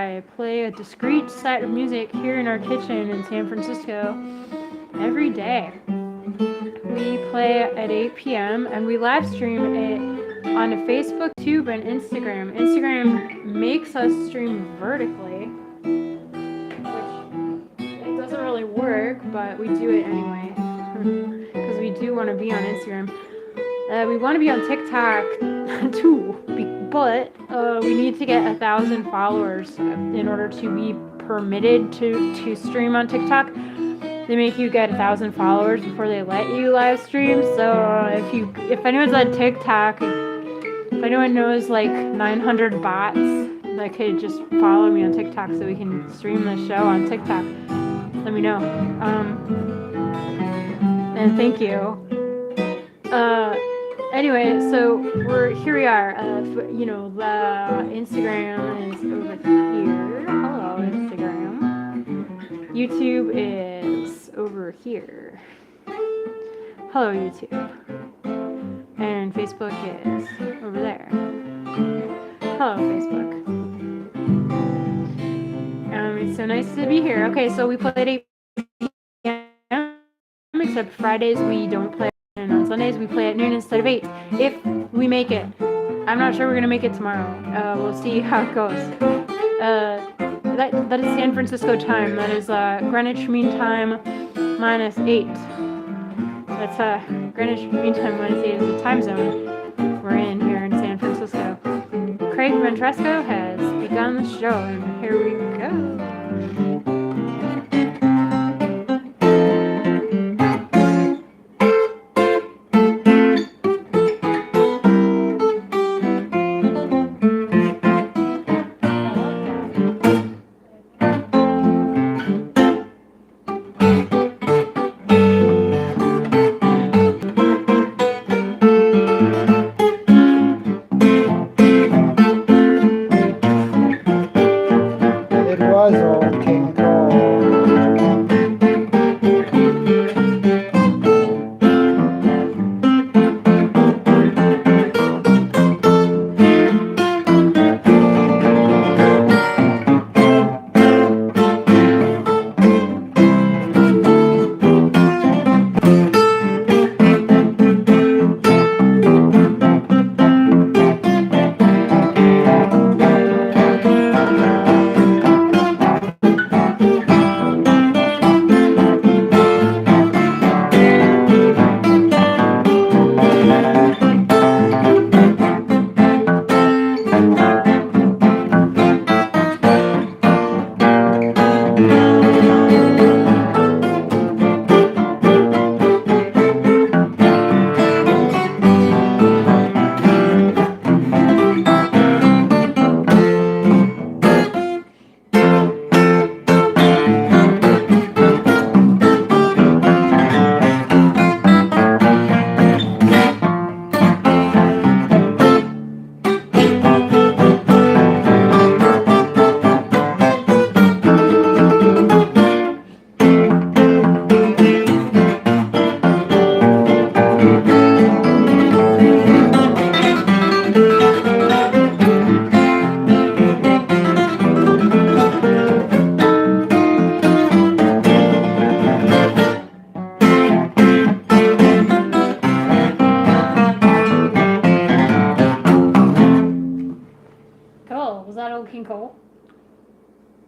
I play a discrete set of music here in our kitchen in San Francisco every day. We play at 8 p.m. and we live stream it on Facebook, YouTube, and Instagram. Instagram makes us stream vertically, which it doesn't really work, but we do it anyway because we do want to be on Instagram. We want to be on TikTok too, but we need to get 1,000 followers in order to be permitted to stream on TikTok. They make you get 1,000 followers before they let you live stream. So if anyone's on TikTok, if anyone knows like 900 bots that could just follow me on TikTok so we can stream the show on TikTok, let me know. And thank you. Anyway, so we are. The Instagram is over here. Hello, Instagram. YouTube is over here. Hello, YouTube. And Facebook is over there. Hello, Facebook. It's so nice to be here. Okay, so we played 8 p.m. except Fridays we don't play. And on Sundays we play at noon instead of 8 if we make it. I'm not sure we're gonna make it tomorrow. We'll see how it goes. That is San Francisco time. That is Greenwich Mean Time minus 8. That's Greenwich Mean Time minus 8 is the time zone we're in here in San Francisco. Craig Ventresco has begun the show, and here we go.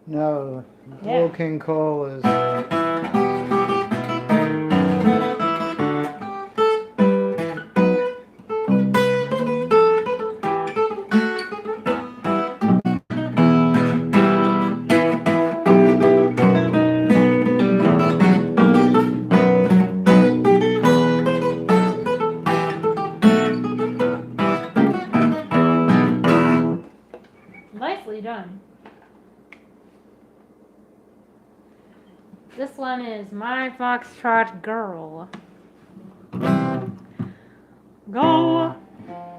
No, Old King Cole is... Nicely done. This one is My Foxtrot Girl. Go,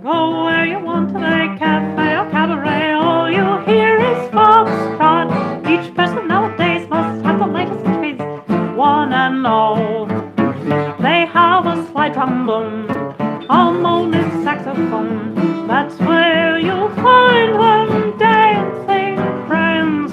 go where you want to the cafe or cabaret. All you hear is foxtrot. Each person nowadays must have the latest craze, one and all. They have a slide trombone, harmonic saxophone. That's where you'll find them dancing, friends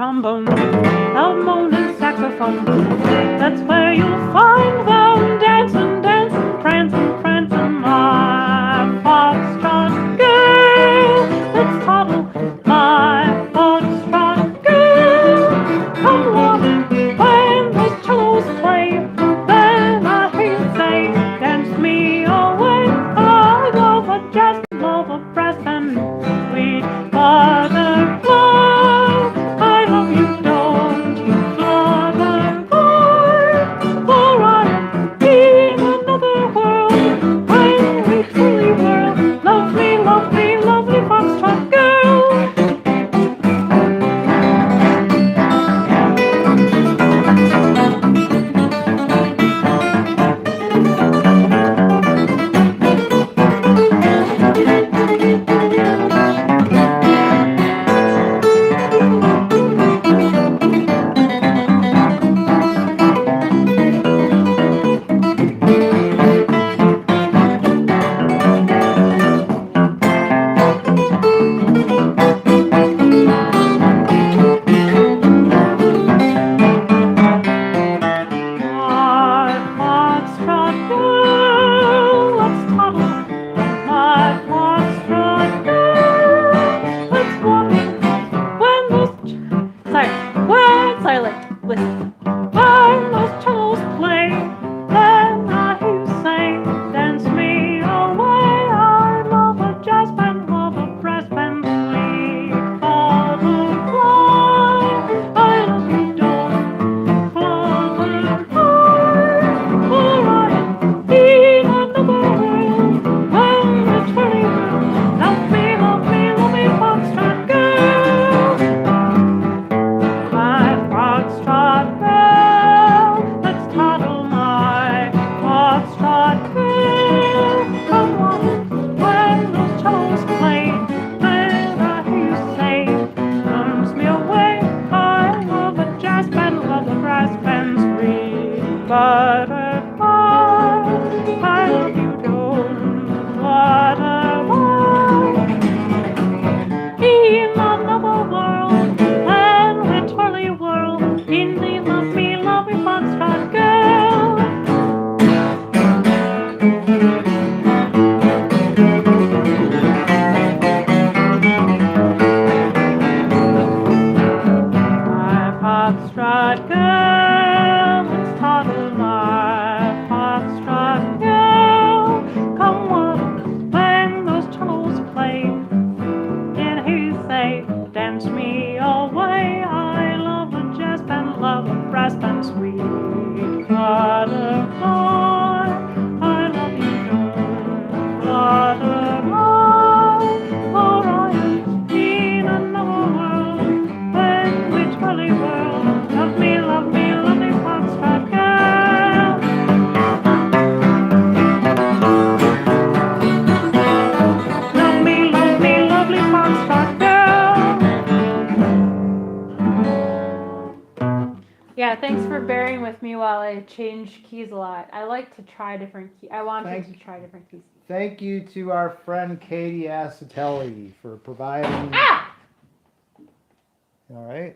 trombone, the moaning saxophone. That's where you'll find them dancing, dancing, prancing, prancing. My foxtrot girl, let's toddle. My foxtrot girl, come on. When those cellos play, then I hear you say, dance me away. I love a jazz, love a brass band, sweet butterfly. I love you, don't you flutter, for I am in another world, when we truly whirl. Love me, lovely foxtrot girl. My foxtrot girl, let's toddle. My foxtrot girl, let's waddle. When those when silent, listen. When those cellos play, then I hear you say, dance me away. I love a jazz band, love a brass band, sweet butterfly. I love you, don't flutter, for I am in another world, when it's very well. Love me, foxtrot girl. My foxtrot girl, let's toddle. My foxtrot girl, come on. When those cellos play, then I hear you say, comes me away. I love a jazz band, love a brass band, sweet butterfly. I love you, don't butterfly. In another world, and we twirly whirl, in the lovely foxtrot girl. My foxtrot girl, let's toddle. My foxtrot girl, come on. When those cellos play, and he say, dance me away. I love a jazz band, love a brass band, sweet butterfly. I love you, don't butterfly, for I am in another world, when we truly whirl. Love me, lovely foxtrot girl. Love me, lovely foxtrot girl. Yeah, thanks for bearing with me while I change keys a lot. I like to try different keys. I wanted to try different keys. Thank you to our friend Katie Acitelli for providing. Ah! All right.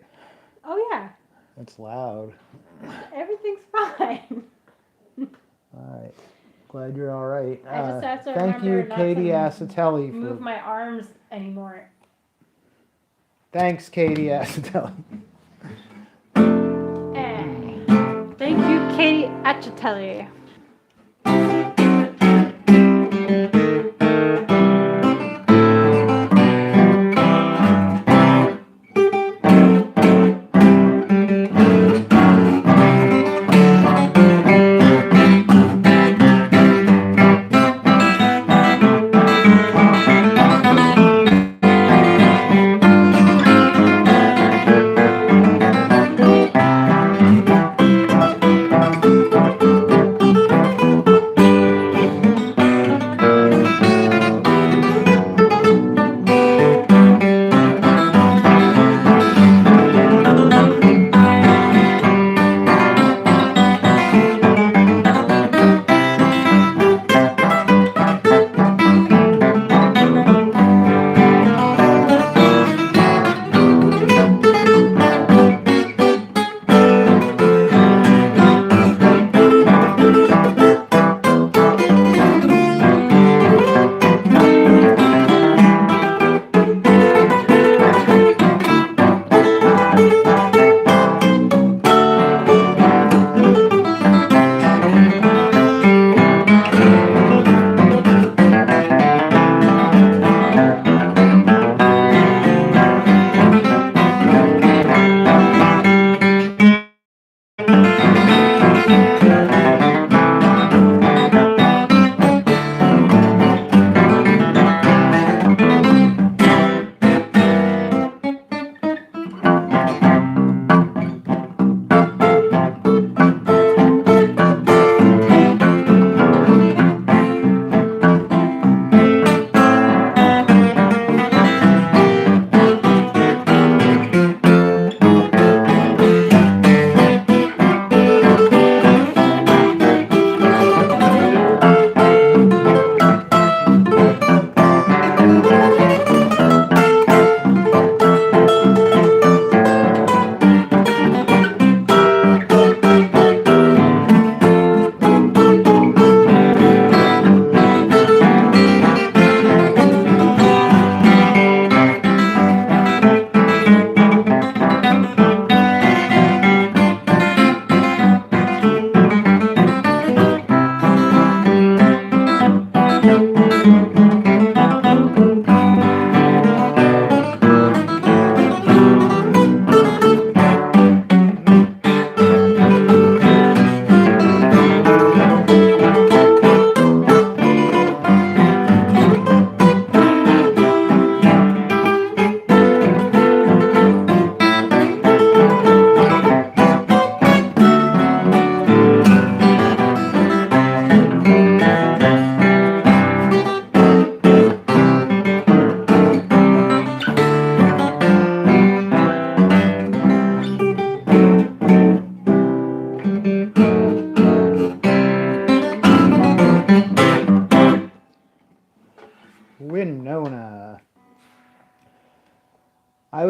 Oh yeah, That's loud. everything's fine. All right. Glad you're all right. I just have to thank you, remember not Katie to Acitelli, move for. my arms anymore. Thanks, Katie Acitelli. Thank you, Katie Acitelli.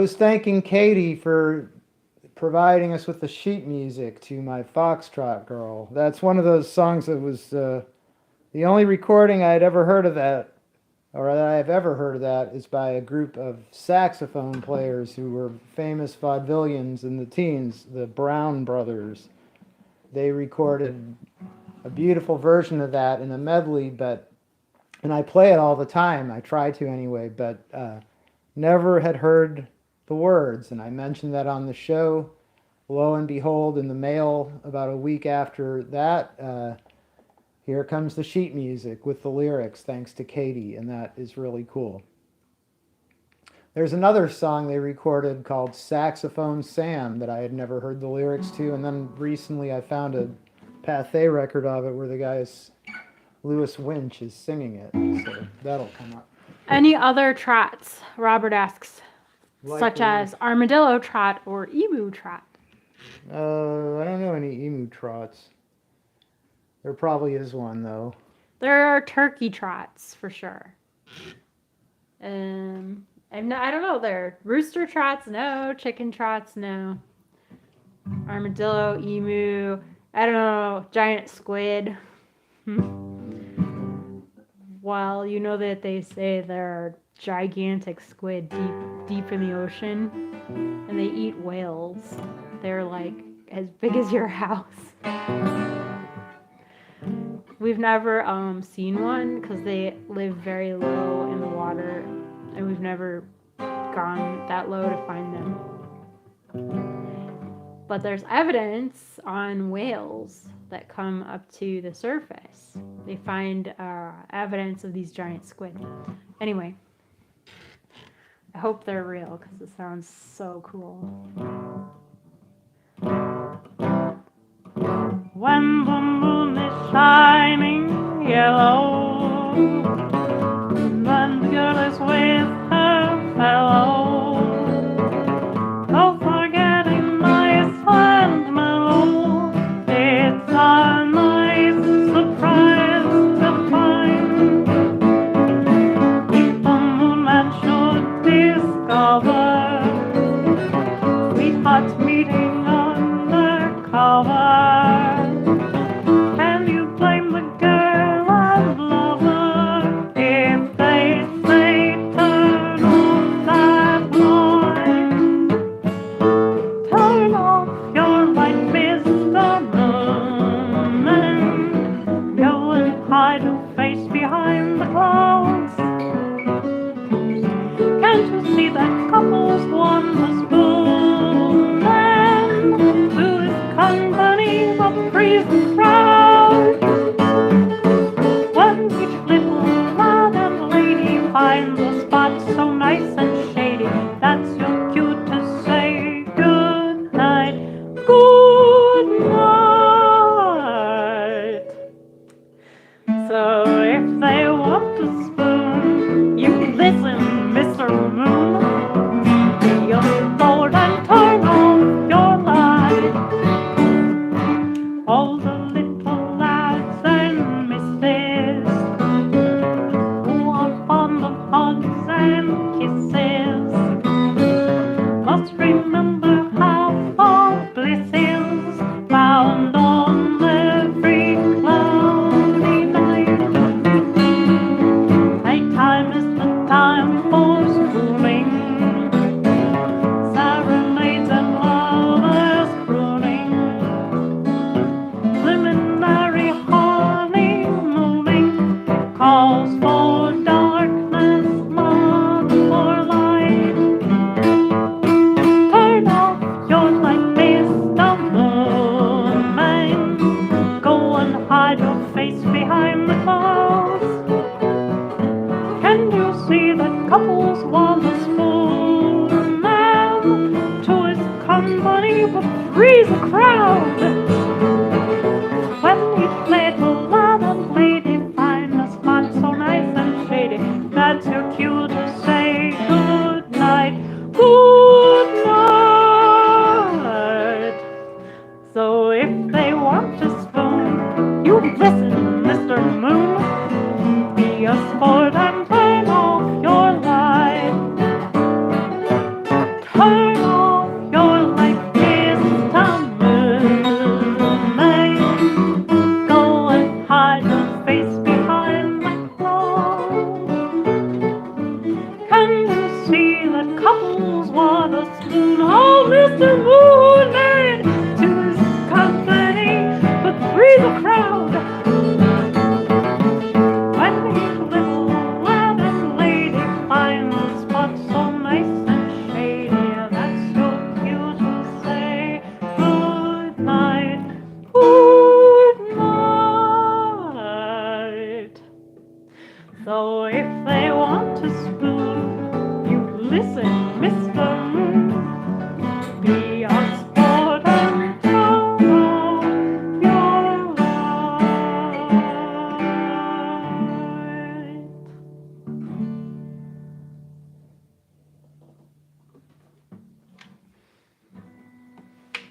was thanking Katie for providing us with the sheet music to my Foxtrot Girl. That's one of those songs that was the only recording I had ever heard of that, or that I have ever heard of that, is by a group of saxophone players who were famous vaudevillians in the teens, the Brown Brothers. They recorded a beautiful version of that in a medley, and I play it all the time. I try to anyway, but never had heard the words, and I mentioned that on the show. Lo and behold, in the mail about a week after that, here comes the sheet music with the lyrics, thanks to Katie, and that is really cool. There's another song they recorded called Saxophone Sam that I had never heard the lyrics to, and then recently I found a Pathé record of it where the guy is, Lewis Winch is singing it, so that'll come up. Any other trots? Robert asks, Like such as armadillo trot or emu trot. I don't know any emu trots. There probably is one though. There are turkey trots for sure. I don't know. There are rooster trots, no. Chicken trots, no. Armadillo, emu. I don't know. Giant squid. Well, you know that they say there are gigantic squid deep in the ocean, and they eat whales. They're like as big as your house. We've never seen one because they live very low in the water, and we've never gone that low to find them. But there's evidence on whales that come up to the surface. They find evidence of these giant squid. Anyway, I hope they're real because it sounds so cool. When the moon is shining yellow, when the girl is with her fellow, no forgetting nice and mellow, it's a nice surprise to find the moonman should discover sweethearts meeting undercover.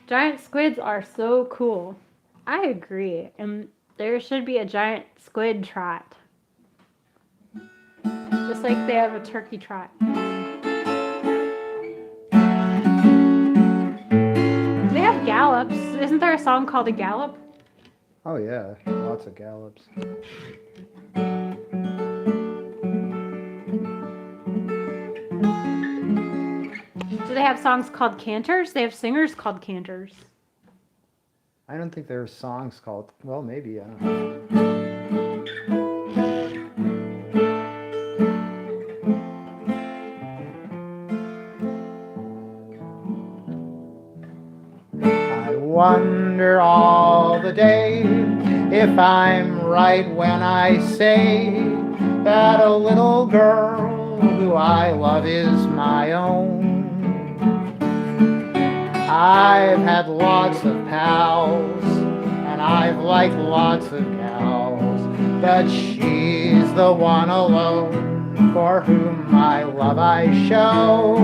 Giant squids are so cool. I agree. And there should be a giant squid trot. Just like they have a turkey trot. They have gallops. Isn't there a song called a gallop? Oh yeah, lots of gallops. Do they have songs called canters? They have singers called canters. I don't think there are songs called. Well, maybe I don't know. I wonder all the day if I'm right when I say that a little girl who I love is my own. I've had lots of pals, and I've liked lots of gals, but she's the one alone for whom my love I show.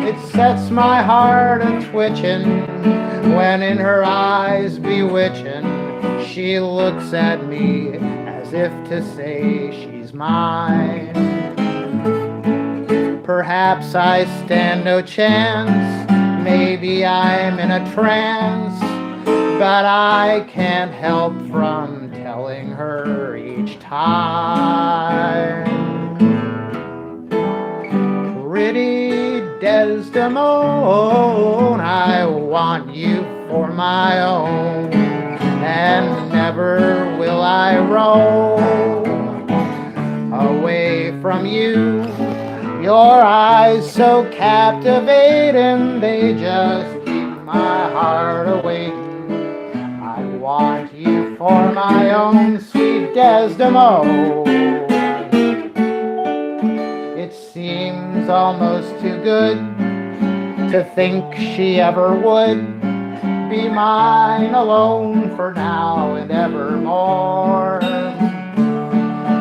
It sets my heart a-twitchin' when in her eyes bewitchin' she looks at me as if to say she's mine. Perhaps I stand no chance, maybe I'm in a trance, but I can't help from telling her each time. Pretty Desdemona, I want you for my own, and never will I roam away from you. Your eyes so captivating, they just keep my heart awaiting. I want you for my own, sweet Desdemona. It seems almost too good to think she ever would be mine alone for now and evermore.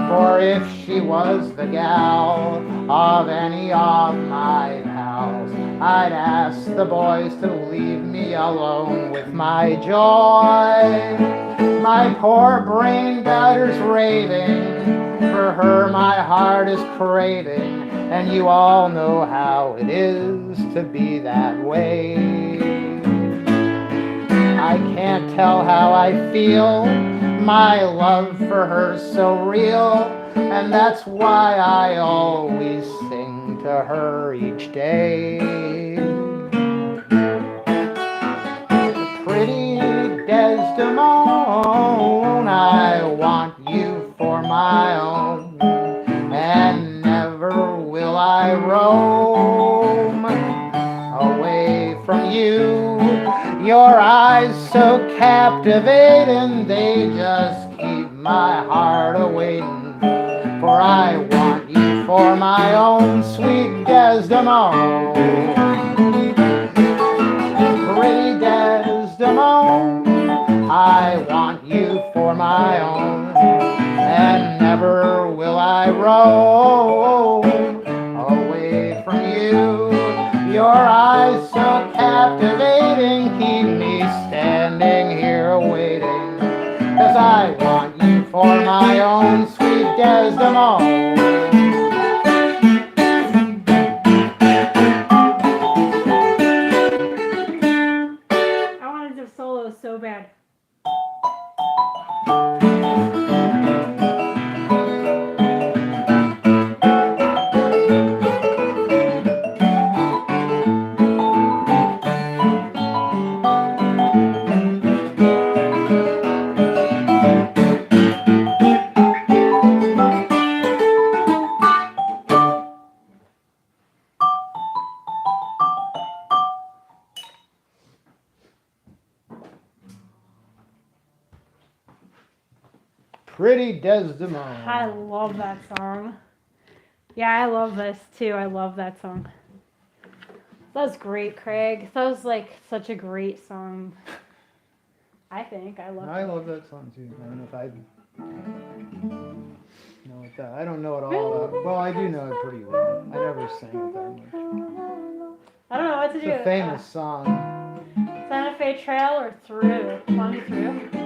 For if she was the gal of any of my pals, I'd ask the boys to leave me alone with my joy. My poor brain daughter's raving, for her my heart is craving, and you all know how it is to be that way. I can't tell how I feel, my love for her's so real, and that's why I always sing to her each day. Pretty Desdemona, I want you for my own, and never will I roam away from you. Your eyes so captivating, they just keep my heart awaiting. For I want you for my own, sweet Desdemona. Pretty Desdemona, I want you for my own, and never will I roam away from you. Your eyes so captivating, keep me standing here waiting, 'cause I want you for my own, sweet Desdemona. I wanted to solo so bad. Pretty Desdemona. I love that song. Yeah, I love this too. I love that song. That was great, Craig. That was like such a great song. I think I love it. I love that song too. I don't know if I know it that. I don't know it all. Well, I do know it pretty well. I never sang it that much. I don't know. to It's do a famous song. Santa Fe Trail or Through? Want to do Through?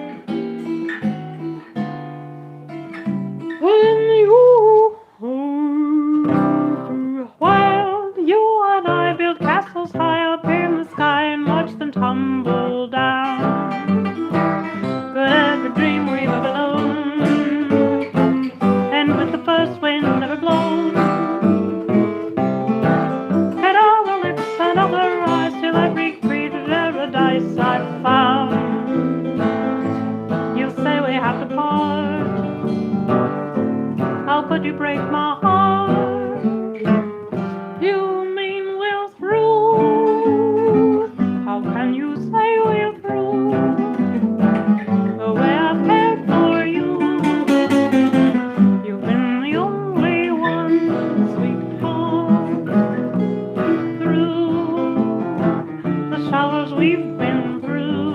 When you and I build castles high up in the sky and watch them tumble down. Could every dream we've ever known end with the first wind ever blown? And all the lips and all their eyes till every created paradise I've found. You say we have to part. How could you break my heart? You mean we're through? How can you say we're through? The way I've cared for you, you've been the only one, sweetheart. Through the showers we've been through,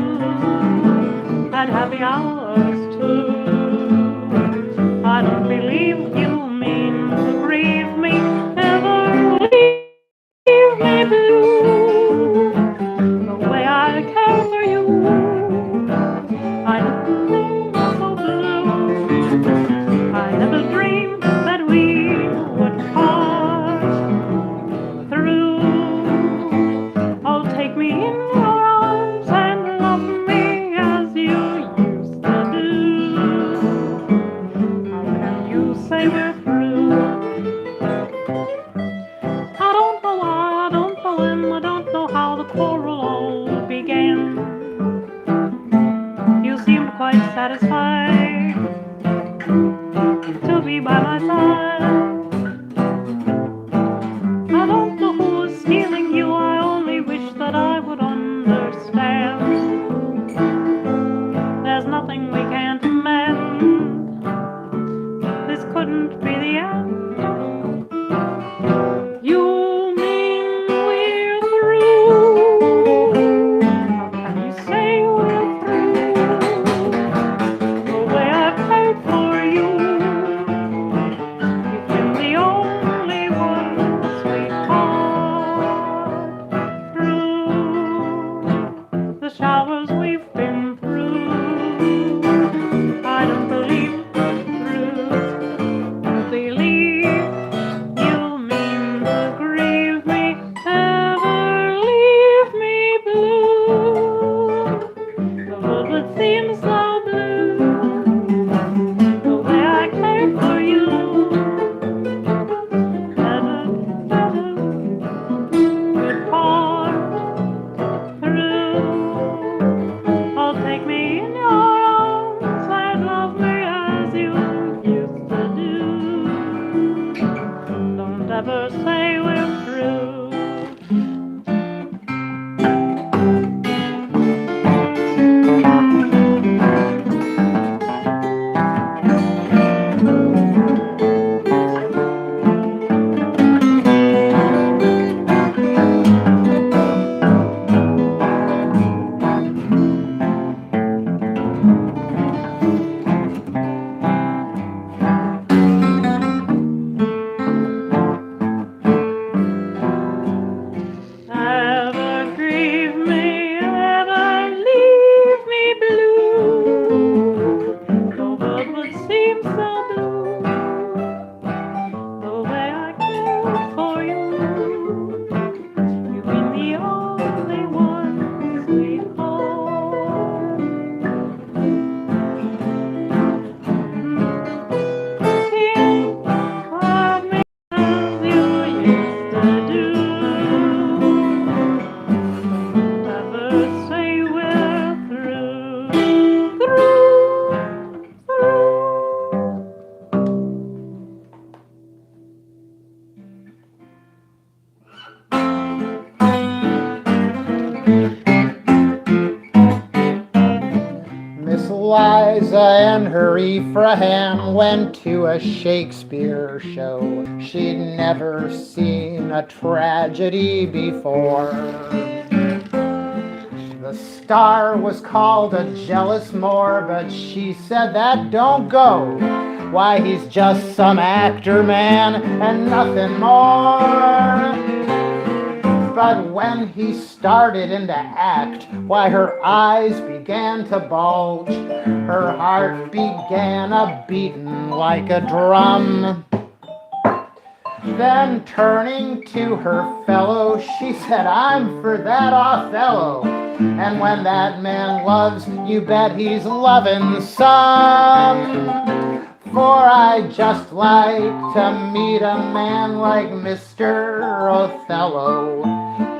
and happy hours too. I don't believe you mean to grieve me, ever leave me blue. The way I care for you, I never dreamed so blue. I never dreamed that we would part. Through, oh, take me in your arms and love me as you used to do. How can you say we're through? I don't know why, I don't know when, I don't know how the quarrel all began. You seemed quite satisfied to be by my side. I don't know who was stealing you, I only wish that I would understand. There's nothing we can't amend. This couldn't be the end. You mean we're through? How can you say we're through? The way I've cared for you, you've been the only one, sweetheart. Through the showers we've been through, I don't believe believe you mean to grieve me, ever leave me blue. The world would seem so blue, the way I cared for you. Good part. Through, oh, take me in your arms and love me as you used to do. Don't ever say we're through. Ever grieve me, ever leave me blue. The world would seem so blue, the way I cared for you. You've been the only one, sweetheart. Love me as you used to do. Never say we're through, through. Miss Eliza and her Ephraim went to a Shakespeare show. She'd never seen a tragedy before. The star was called a jealous Moor, but she said that don't go. Why, he's just some actor, man, and nothing more. But when he started into act, why her eyes began to bulge, her heart began a-beatin' like a drum. Then turning to her fellow, she said, I'm for that Othello. And when that man loves, you bet he's loving some. For I just like to meet a man like Mr. Othello.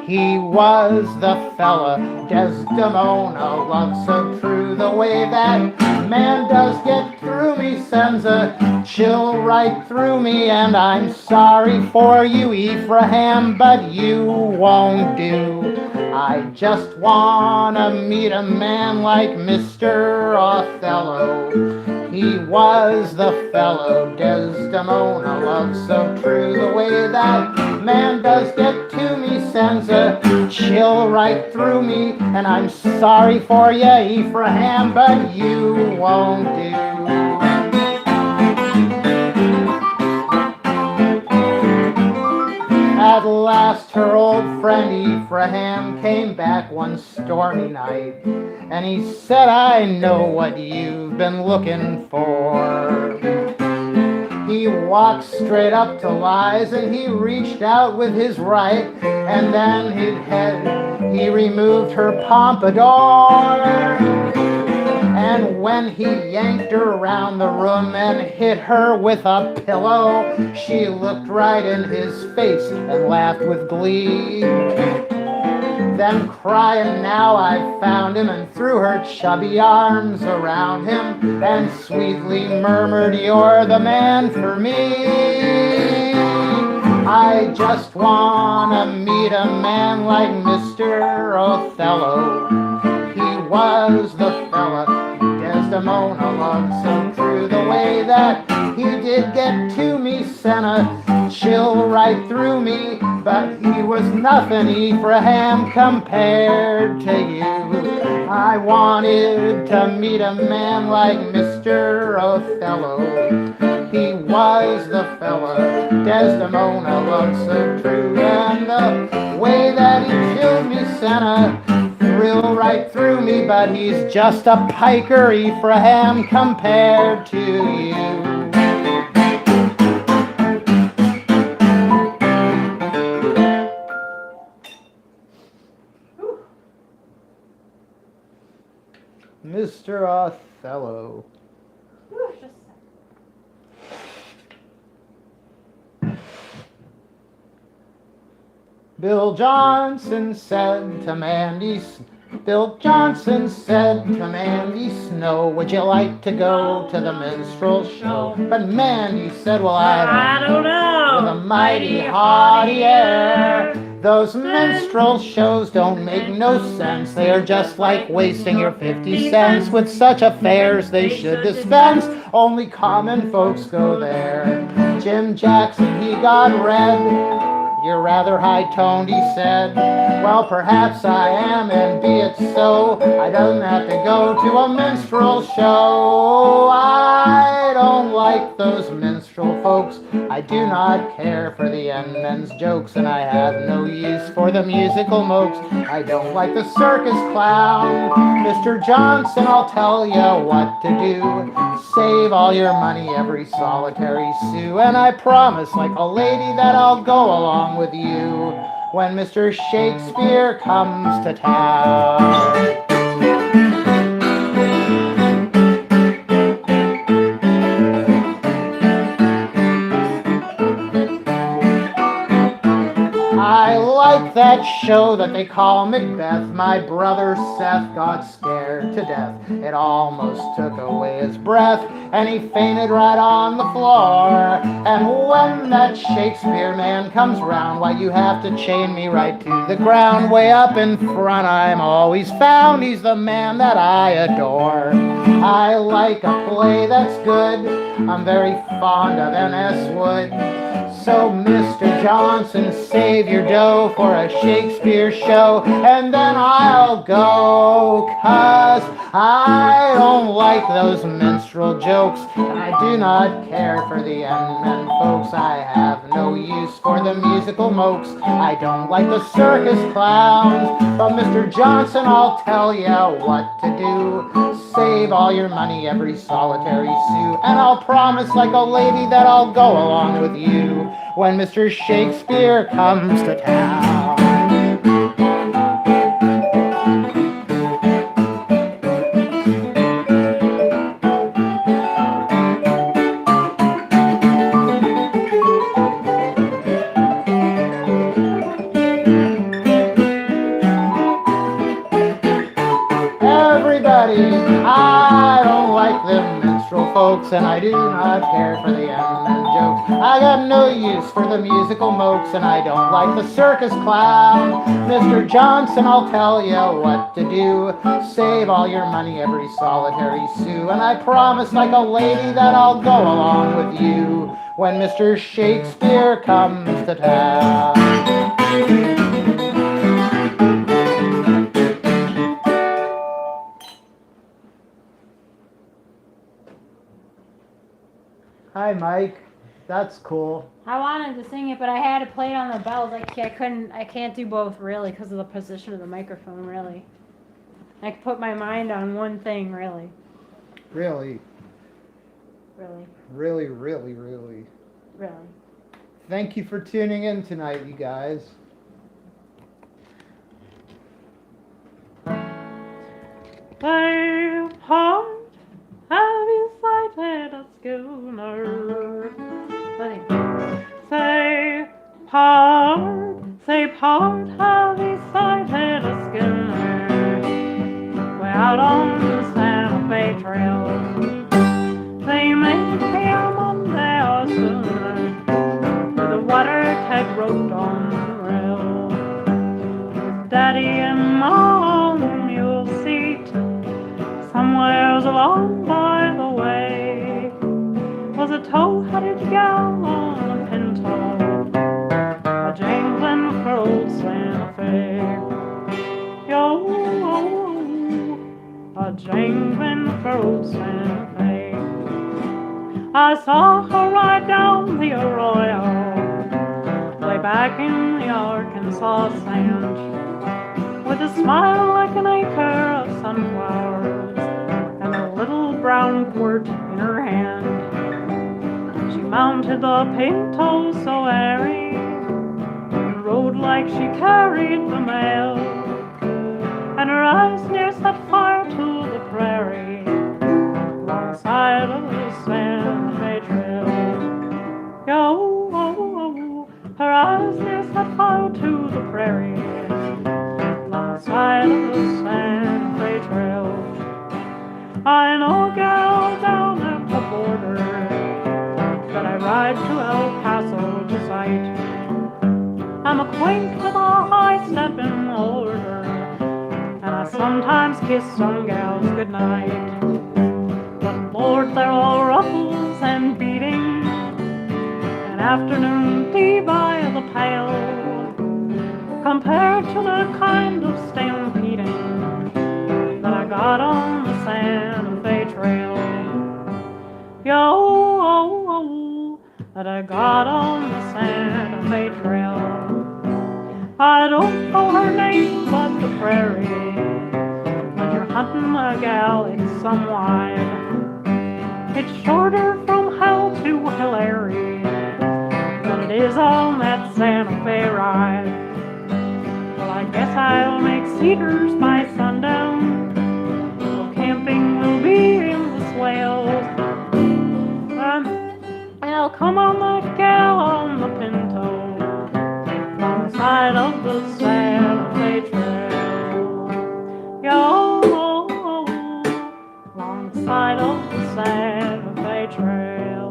He was the fella Desdemona loved so true. The way that man does get through me sends a chill right through me. And I'm sorry for you, Ephraim, but you won't do. I just wanna meet a man like Mr. Othello. He was the fellow Desdemona loved so true. The way that man does get to me sends a chill right through me. And I'm sorry for ya, Ephraim, but you won't do. At last her old friend Ephraim came back one stormy night, and he said, I know what you've been looking for. He walked straight up to Liza and he reached out with his right, and then he removed her pompadour. And when he yanked her around the room and hit her with a pillow, she looked right in his face and laughed with glee. Then crying, now I've found him, and threw her chubby arms around him and sweetly murmured, you're the man for me. I just wanna meet a man like Mr. Othello. He was the fella Desdemona loved so true. The way that he did get to me sent a chill right through me. But he was nothing, Ephraim, compared to you. I wanted to meet a man like Mr. Othello. He was the fella Desdemona loved so true. And the way that he killed me sent a thrill right through me. But he's just a piker, Ephraim, compared to you. Mr. Othello. Bill Johnson said to Mandy Snow, would you like to go to the minstrel show? But Mandy said, well, I don't know. With a mighty haughty air. Those minstrel shows don't make no sense. They are just like wasting your 50 cents. With such affairs they should dispense. Only common folks go there. Jim Jackson, he got red. You're rather high-toned, he said. Well, perhaps I am, and be it so. I don't have to go to a minstrel show. I don't like those minstrel folks. I do not care for the young men's jokes, and I have no use for the musical mopes. I don't like the circus clown. Mr. Johnson, I'll tell you what to do. Save all your money, every solitary sou, and I promise, like a lady, that I'll go along with you when Mr. Shakespeare comes to town. I like that show that they call Macbeth. My brother Seth got scared to death. It almost took away his breath, and he fainted right on the floor. And when that Shakespeare man comes round, why, you have to chain me right to the ground. Way up in front I'm always found. He's the man that I adore. I like a play that's good. I'm very fond of N.S. Wood. So, Mr. Johnson, save your dough for a Shakespeare show, and then I'll go, 'cause I don't like those minstrel jokes, and I do not care for the men folks. I have no use for the musical mokes. I don't like the circus clowns, but Mr. Johnson, I'll tell ya what to do. Save all your money, every solitary sou, and I'll promise like a lady that I'll go along with you when Mr. Shakespeare comes to town. Everybody, I don't like them minstrel folks, and I do not care for the men jokes. I got no use for the musical mokes, and I don't like the circus clown. Mr. Johnson, I'll tell you what to do. Save all your money, every solitary sou, and I promise like a lady that I'll go along with you when Mr. Shakespeare comes to town. Hi, Mike. That's cool. I wanted to sing it, but I had to play it on the bells. I can't do both really because of the position of the microphone. Really, I could put my mind on one thing. Really. Really, Really. really, really, really. Really. Thank you for tuning in tonight, you guys. Say, port, have you sighted a schooner? Say, port, have you sighted a schooner? Way out on the Santa Fe Trail. They may be a Monday or sooner, with the water keg roped on the rail. With Daddy and Mom, you'll seat somewheres along by the way was a tow-headed gal on a pinto, a jangling for old Santa Fe. Yo, a jangling for old Santa Fe. I saw her ride down the arroyo, way back in the Arkansas sand, with a smile like an acre of sunflowers and a little brown quirt in her hand. She mounted the pinto so airy and rode like she carried the mail, and her eyes near set fire to the prairie alongside of the Santa Fe Trail. Yo, her eyes near set fire to the prairie alongside of the Santa Fe Trail. I know a gal down at the border that I ride to El Paso to sight. I'm acquainted with a high-stepping order, and I sometimes kiss some gals goodnight. But Lord, they're all ruffles and beating, and afternoon tea by the pail, compared to the kind of stampeding that I got on the Santa Fe Trail. Yo, that I got on the Santa Fe Trail. I don't know her name, but the prairie, when you're hunting a gal, it's some wide. It's shorter from hell to Hillary than it is on that Santa Fe ride. Well, I guess I'll make cedars by sundown, so camping will be in the swales. And I'll come on that gal on the pinto, alongside of the Santa Fe Trail. Yo, alongside of the Santa Fe Trail.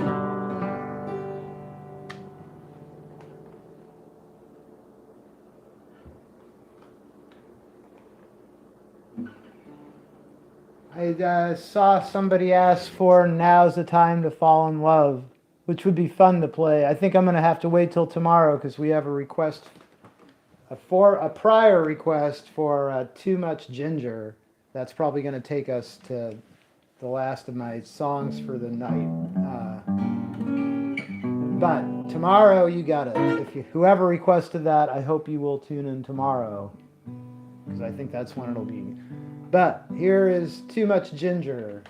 I saw somebody ask for "Now's the Time to Fall in Love." which would be fun to play. I think I'm going to have to wait till tomorrow because we have a request, a prior request for Too Much Ginger. That's probably going to take us to the last of my songs for the night. But tomorrow you got it. Whoever requested that, I hope you will tune in tomorrow because I think that's when it'll be. But here is Too Much Ginger.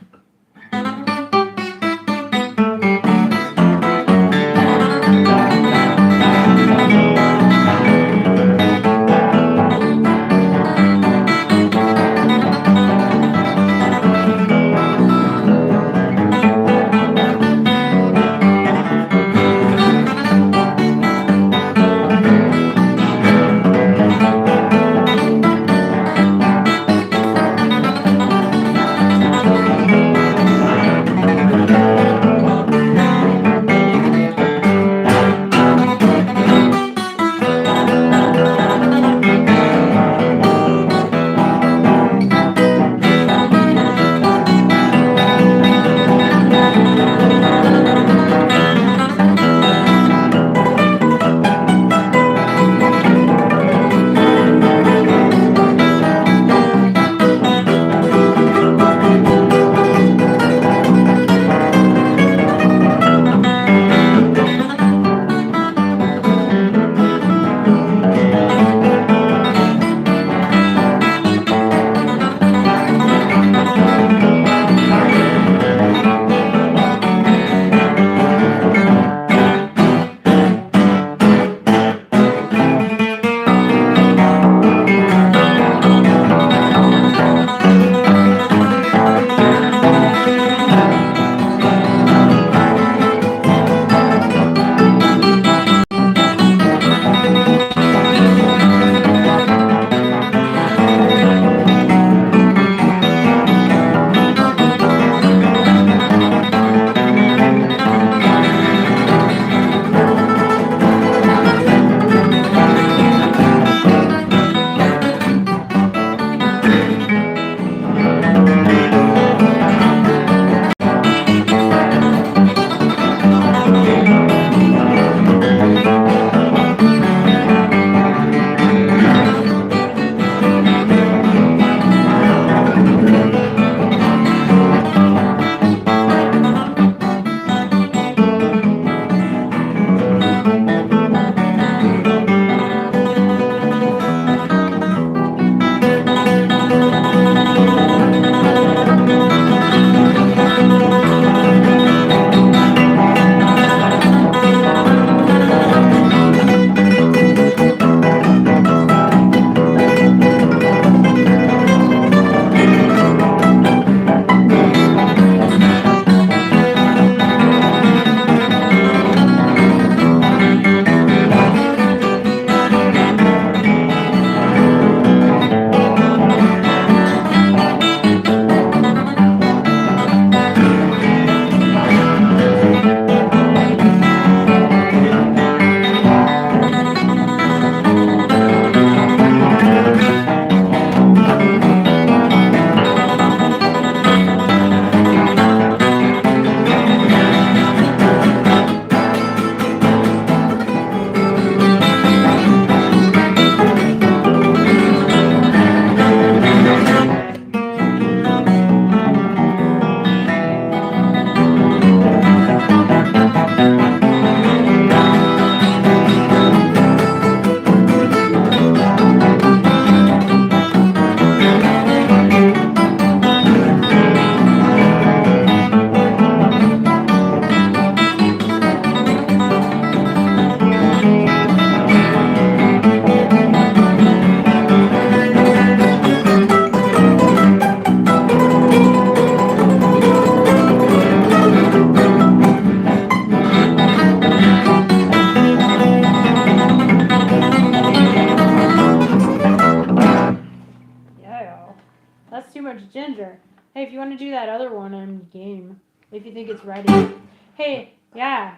That's Too Much Ginger. Hey, if you want to do that other one, I'm game. If you think it's ready. Hey, yeah.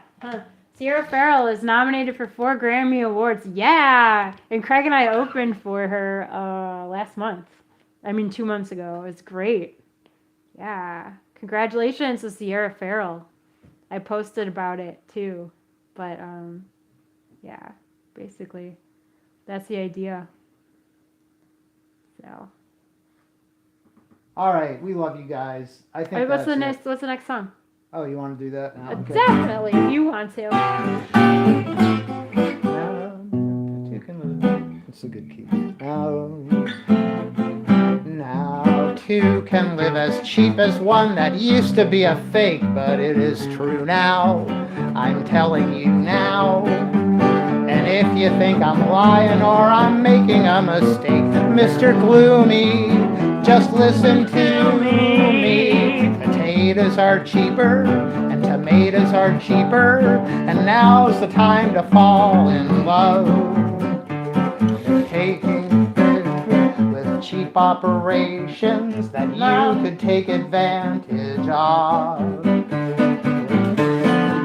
Sierra Farrell is nominated for 4 Grammy Awards. Yeah! And Craig and I opened for her last month. 2 months ago. It's great. Yeah. Congratulations to Sierra Farrell. I posted about it too. But yeah, basically that's the idea. So. All right, we love you guys. I think Wait, what's that's the it. next? What's the next song? Oh, you want to do that now? Okay. Definitely, if you want to. It's a good key. Now two can live as cheap as one that used to be a fake, but it is true now. I'm telling you now. And if you think I'm lying or I'm making a mistake, Mr. Gloomy, just listen to me. Potatoes are cheaper and tomatoes are cheaper, and now's the time to fall in love. Taking with cheap operations that you could take advantage of. You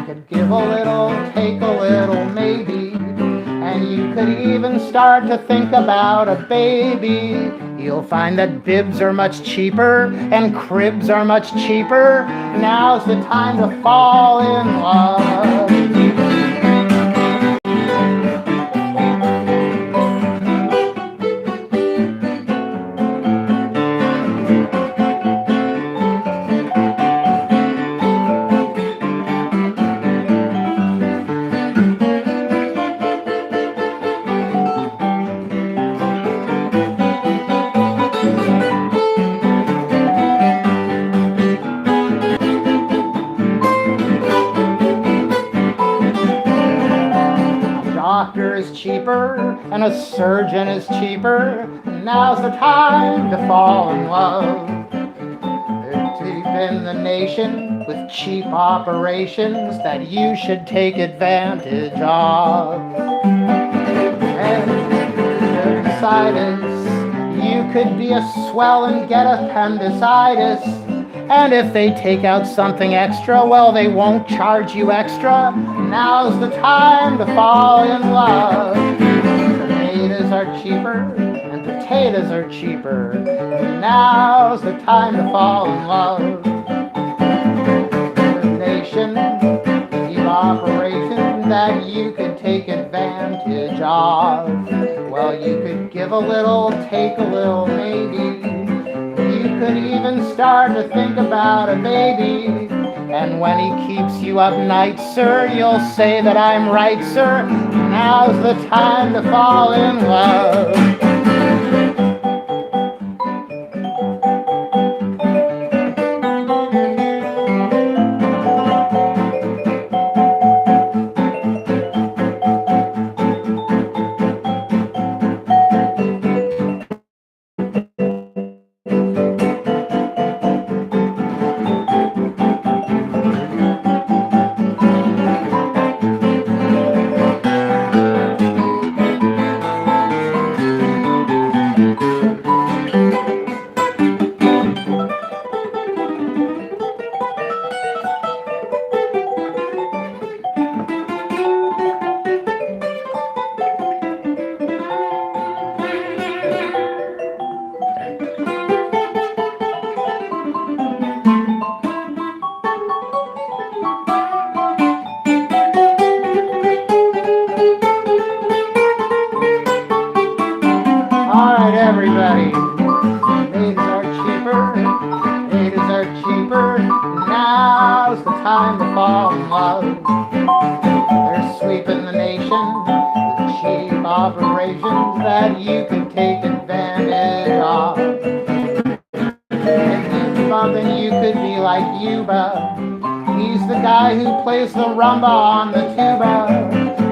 could give a little, take a little, maybe, and you could even start to think about a baby. You'll find that bibs are much cheaper and cribs are much cheaper. Now's the time to fall in love. Doctor is cheaper and a surgeon is cheaper. Now's the time to fall in love. They're deep in the nation with cheap operations that you should take advantage of. And appendicitis, you could be a swell and get appendicitis. And if they take out something extra, well, they won't charge you extra. Now's the time to fall in love. Tomatoes are cheaper and potatoes are cheaper. Now's the time to fall in love. The nation, the operation that you could take advantage of. Well, you could give a little, take a little, maybe. You could even start to think about a baby. And when he keeps you up nights, sir, you'll say that I'm right, sir. Now's the time to fall in love. Everybody, potatoes are cheaper, potatoes are cheaper. Now's the time to fall in love. They're sweeping the nation with cheap operations that you can take advantage of. If you bumping, you could be like Yuba. He's the guy who plays the rumba on the tuba.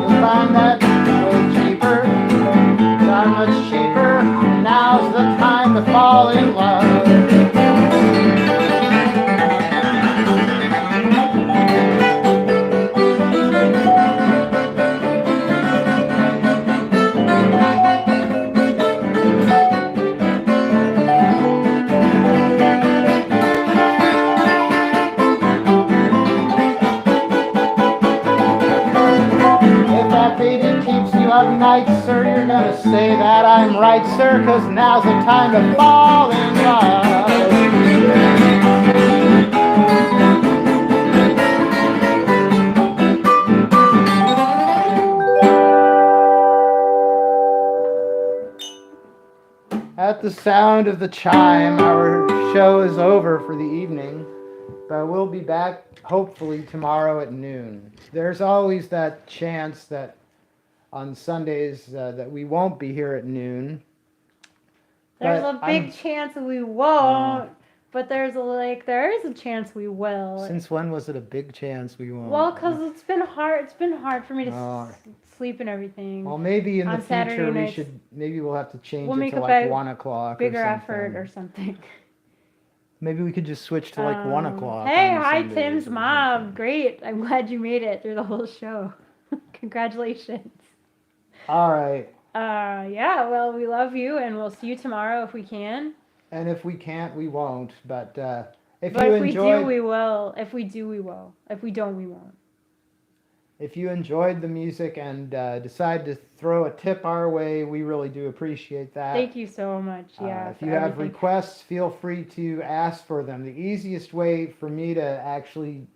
You'll find that way cheaper, not much cheaper. Now's the time to fall in love. If that baby keeps you up nights, sir, you're gonna say that I'm right, sir, 'cause now's the time to fall in love. the sound of the chime, our show is over for the evening, but we'll be back hopefully tomorrow at noon. There's always that chance that on Sundays that we won't be here at noon. There's But a big chance we won't, but there is a chance we will. Since when was it a big chance we won't? Well, because it's been hard. It's been hard for me to Oh. sleep and everything. Well, maybe in the on Saturday future nights. maybe we'll have to change We'll it make to a like big- 1 o'clock Bigger or something. effort or something. Maybe we could just switch to like 1 o'clock. Hey, on hi Sundays Tim's or mom. something. Great. I'm glad you made it through the whole show. Congratulations. All right. Yeah, well, we love you and we'll see you tomorrow if we can. And if we can't, we won't. But if But you if we enjoyed, do, we will. If we do, we will. If we don't, we won't. if you enjoyed the music and decide to throw a tip our way, we really do appreciate that. Thank you so much. Yeah. If for you have everything. requests, feel free to ask for them. The easiest way for me to actually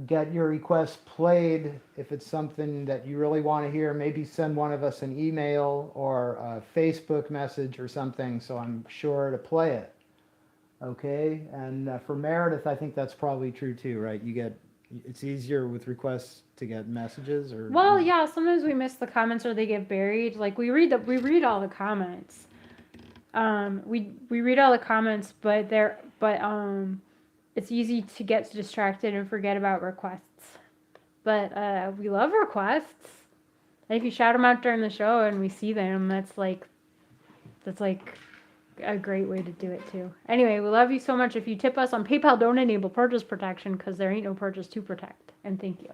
get your request played, if it's something that you really want to hear, maybe send one of us an email or a Facebook message or something, so I'm sure to play it. Okay? And for Meredith, I think that's probably true too, right? It's easier with requests to get messages, or Well, yeah. Sometimes we miss the comments or they get buried. Like we read all the comments. We read all the comments, but it's easy to get distracted and forget about requests. But we love requests. And if you shout them out during the show and we see them, that's like a great way to do it too. Anyway, we love you so much. If you tip us on PayPal, don't enable purchase protection because there ain't no purchase to protect. And thank you.